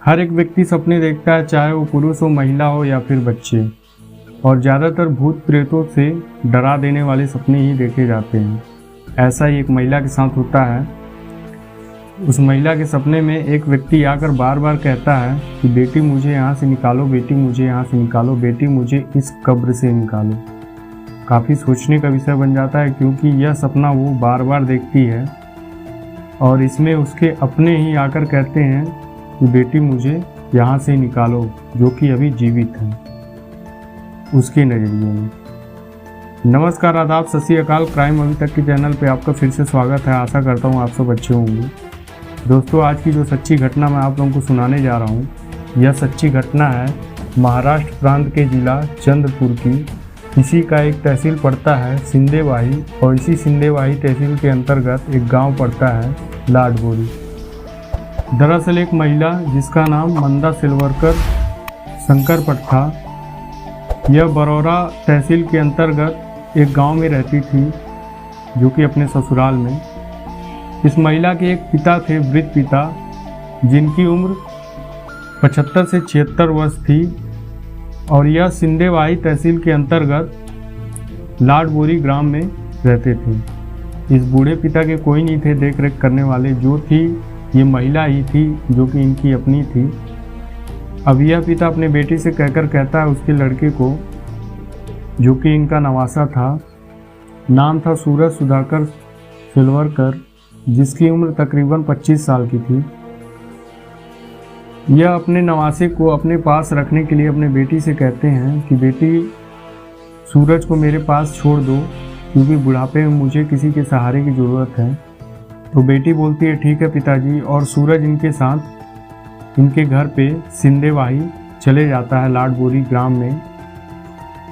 हर एक व्यक्ति सपने देखता है, चाहे वो पुरुष हो, महिला हो या फिर बच्चे। और ज़्यादातर भूत प्रेतों से डरा देने वाले सपने ही देखे जाते हैं। ऐसा ही एक महिला के साथ होता है। उस महिला के सपने में एक व्यक्ति आकर बार बार कहता है कि बेटी मुझे यहाँ से निकालो, बेटी मुझे यहाँ से निकालो, बेटी मुझे इस कब्र से निकालो। काफ़ी सोचने का विषय बन जाता है, क्योंकि यह सपना वो बार बार देखती है और इसमें उसके अपने ही आकर कहते हैं कि बेटी मुझे यहाँ से निकालो, जो कि अभी जीवित है उसके नज़रिए में। नमस्कार, आदाब, सत श्री अकाल। क्राइम अभी तक के चैनल पे आपका फिर से स्वागत है। आशा करता हूँ आप सब अच्छे होंगे। दोस्तों, आज की जो सच्ची घटना मैं आप लोगों को सुनाने जा रहा हूँ, यह सच्ची घटना है महाराष्ट्र प्रांत के जिला चंद्रपुर की। इसी का एक तहसील पड़ता है सिंदेवाही, और इसी सिंदेवाही तहसील के अंतर्गत एक गांव पड़ता है लाडबोरी। दरअसल एक महिला जिसका नाम मंदा सिलवरकर शंकरपट था, यह बरौरा तहसील के अंतर्गत एक गांव में रहती थी, जो कि अपने ससुराल में। इस महिला के एक पिता थे, वृद्ध पिता, जिनकी उम्र 75 से 76 वर्ष थी, और यह सिंदेवाही तहसील के अंतर्गत लाडबोरी ग्राम में रहते थे। इस बूढ़े पिता के कोई नहीं थे देख रेख करने वाले, जो थी ये महिला ही थी, जो कि इनकी अपनी थी। अब यह पिता अपने बेटी से कहकर कहता है उसके लड़के को, जो कि इनका नवासा था, नाम था सूरज सुधाकर सिलवरकर, जिसकी उम्र तकरीबन 25 साल की थी। यह अपने नवासे को अपने पास रखने के लिए अपने बेटी से कहते हैं कि बेटी सूरज को मेरे पास छोड़ दो, क्योंकि बुढ़ापे में मुझे किसी के सहारे की ज़रूरत है। तो बेटी बोलती है ठीक है पिताजी, और सूरज इनके साथ इनके घर पे सिंदेवाही चले जाता है लाडबोरी ग्राम में।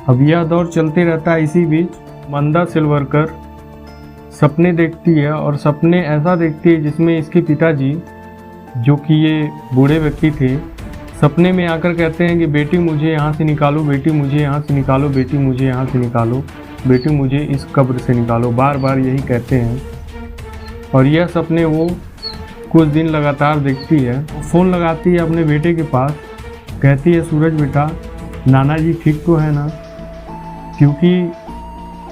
अब यह दौर चलते रहता है। इसी बीच मंदा सिलवरकर सपने देखती है, और सपने ऐसा देखती है जिसमें इसके पिताजी, जो कि ये बूढ़े व्यक्ति थे, सपने में आकर कहते हैं कि बेटी मुझे यहाँ से निकालो, बेटी मुझे यहाँ से निकालो, बेटी मुझे यहाँ से निकालो, बेटी मुझे इस कब्र से निकालो। बार बार यही कहते हैं। और यह सपने वो कुछ दिन लगातार देखती है। फ़ोन लगाती है अपने बेटे के पास, कहती है सूरज बेटा, नाना जी ठीक तो है ना, क्योंकि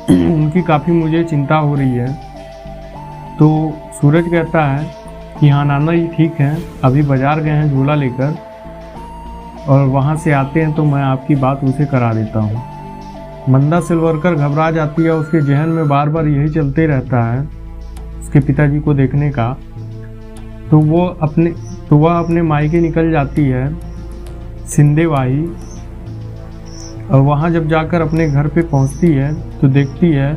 उनकी काफ़ी मुझे चिंता हो रही है। तो सूरज कहता है कि हाँ नाना जी ठीक हैं, अभी बाज़ार गए हैं झोला लेकर, और वहाँ से आते हैं तो मैं आपकी बात उनसे करा देता हूँ। मंदा सिलवरकर घबरा जाती है। उसके जहन में बार बार यही चलते रहता है उसके पिताजी को देखने का। तो वह अपने मायके निकल जाती है सिंदेवाही, और वहाँ जब जाकर अपने घर पे पहुँचती है तो देखती है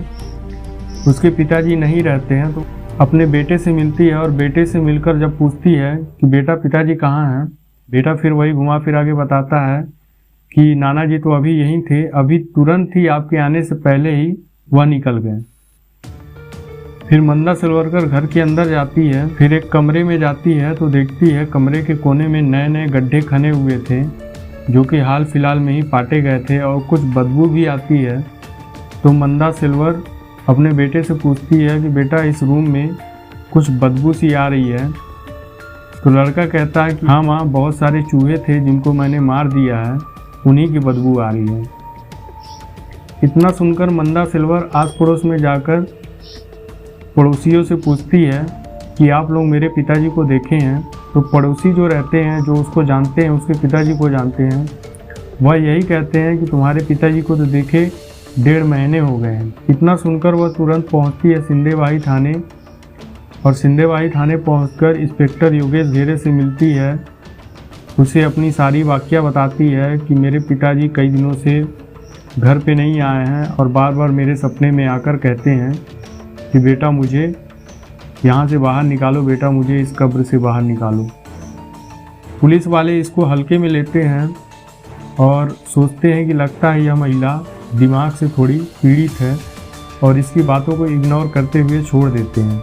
उसके पिताजी नहीं रहते हैं। तो अपने बेटे से मिलती है, और बेटे से मिलकर जब पूछती है कि बेटा पिताजी कहाँ हैं, बेटा फिर वही घुमा फिरा के बताता है कि नाना जी तो अभी यहीं थे, अभी तुरंत ही आपके आने से पहले ही वह निकल गए। फिर मंदा सिलवरकर घर के अंदर जाती है, फिर एक कमरे में जाती है तो देखती है कमरे के कोने में नए नए गड्ढे खने हुए थे, जो कि हाल फिलहाल में ही पाटे गए थे, और कुछ बदबू भी आती है। तो मंदा सिलवर अपने बेटे से पूछती है कि बेटा इस रूम में कुछ बदबू सी आ रही है। तो लड़का कहता है कि हाँ माँ, बहुत सारे चूहे थे जिनको मैंने मार दिया है, उन्हीं की बदबू आ रही है। इतना सुनकर मंदा सिलवर आस पड़ोस में जाकर पड़ोसियों से पूछती है कि आप लोग मेरे पिताजी को देखे हैं। तो पड़ोसी जो रहते हैं, जो उसको जानते हैं, उसके पिताजी को जानते हैं, वह यही कहते हैं कि तुम्हारे पिताजी को तो देखे 1.5 महीने हो गए हैं। इतना सुनकर वह तुरंत पहुंचती है सिंदेवाही थाने, और सिंदेवाही थाने पहुंचकर इंस्पेक्टर योगेश घेरे से मिलती है। उसे अपनी सारी वाकया बताती है कि मेरे पिताजी कई दिनों से घर पे नहीं आए हैं, और बार बार मेरे सपने में आकर कहते हैं कि बेटा मुझे यहाँ से बाहर निकालो, बेटा मुझे इस कब्र से बाहर निकालो। पुलिस वाले इसको हल्के में लेते हैं और सोचते हैं कि लगता है यह महिला दिमाग से थोड़ी पीड़ित है, और इसकी बातों को इग्नोर करते हुए छोड़ देते हैं।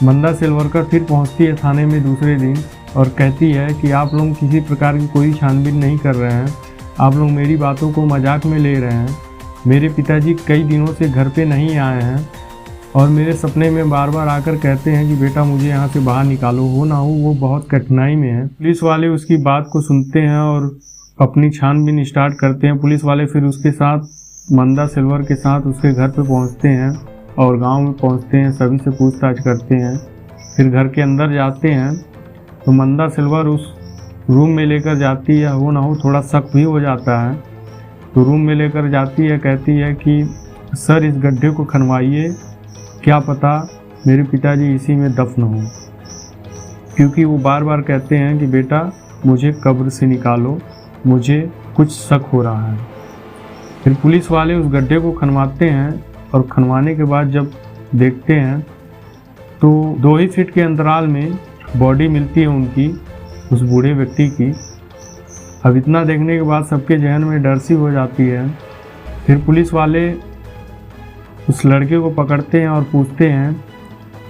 मंदा सिलवरकर फिर पहुंचती है थाने में दूसरे दिन, और कहती है कि आप लोग किसी प्रकार की कोई छानबीन नहीं कर रहे हैं, आप लोग मेरी बातों को मजाक में ले रहे हैं। मेरे पिताजी कई दिनों से घर पे नहीं आए हैं, और मेरे सपने में बार बार आकर कहते हैं कि बेटा मुझे यहाँ से बाहर निकालो, हो ना हो वो बहुत कठिनाई में है। पुलिस वाले उसकी बात को सुनते हैं और अपनी छानबीन स्टार्ट करते हैं। पुलिस वाले फिर उसके साथ मंदा सिल्वर के साथ उसके घर पे पहुँचते हैं और गांव में पहुँचते हैं, सभी से पूछताछ करते हैं। फिर घर के अंदर जाते हैं तो मंदा सिल्वर उस रूम में लेकर जाती है, हो ना हो थोड़ा शक भी हो जाता है। तो रूम में लेकर जाती है, कहती है कि सर इस गड्ढे को खनवाइए, क्या पता मेरे पिताजी इसी में दफन हो, क्योंकि वो बार बार कहते हैं कि बेटा मुझे कब्र से निकालो, मुझे कुछ शक हो रहा है। फिर पुलिस वाले उस गड्ढे को खनवाते हैं और खनवाने के बाद जब देखते हैं तो 2 ही फीट के अंतराल में बॉडी मिलती है उनकी, उस बूढ़े व्यक्ति की। अब इतना देखने के बाद सबके जहन में डर सी हो जाती है। फिर पुलिस वाले उस लड़के को पकड़ते हैं और पूछते हैं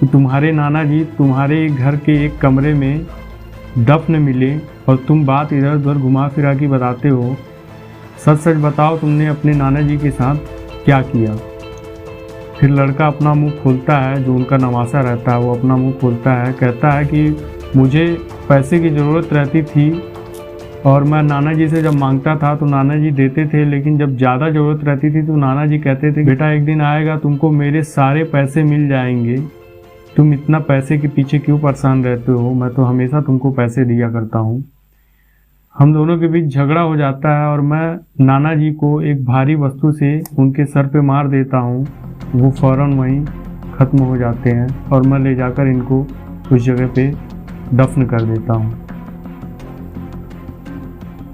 कि तुम्हारे नाना जी तुम्हारे घर के एक कमरे में दफन मिले और तुम बात इधर उधर घुमा फिरा के बताते हो, सच सच बताओ तुमने अपने नाना जी के साथ क्या किया। फिर लड़का अपना मुंह खोलता है, जो उनका नवासा रहता है वो अपना मुंह खोलता है, कहता है कि मुझे पैसे की ज़रूरत रहती थी और मैं नाना जी से जब मांगता था तो नाना जी देते थे, लेकिन जब ज़्यादा ज़रूरत रहती थी तो नाना जी कहते थे बेटा एक दिन आएगा तुमको मेरे सारे पैसे मिल जाएंगे, तुम इतना पैसे के पीछे क्यों परेशान रहते हो, मैं तो हमेशा तुमको पैसे दिया करता हूँ। हम दोनों के बीच झगड़ा हो जाता है और मैं नाना जी को एक भारी वस्तु से उनके सर पे मार देता हूँ, वो फ़ौरन वहीं ख़त्म हो जाते हैं और मैं ले जाकर इनको उस जगह पे दफन कर देता हूँ।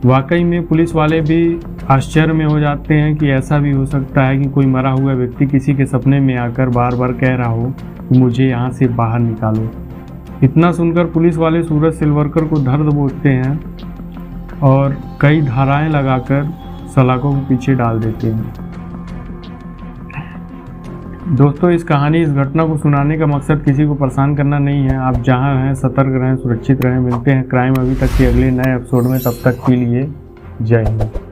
वाकई में पुलिस वाले भी आश्चर्य में हो जाते हैं कि ऐसा भी हो सकता है कि कोई मरा हुआ व्यक्ति किसी के सपने में आकर बार बार कह रहा हो कि मुझे यहाँ से बाहर निकालो। इतना सुनकर पुलिस वाले सूरज सिलवरकर को धर दबोचते हैं और कई धाराएं लगाकर सलाखों के पीछे डाल देते हैं। दोस्तों इस कहानी इस घटना को सुनाने का मकसद किसी को परेशान करना नहीं है। आप जहां हैं सतर्क रहें, सुरक्षित रहें। मिलते हैं क्राइम अभी तक के अगले नए एपिसोड में, तब तक के लिए जय हिंद।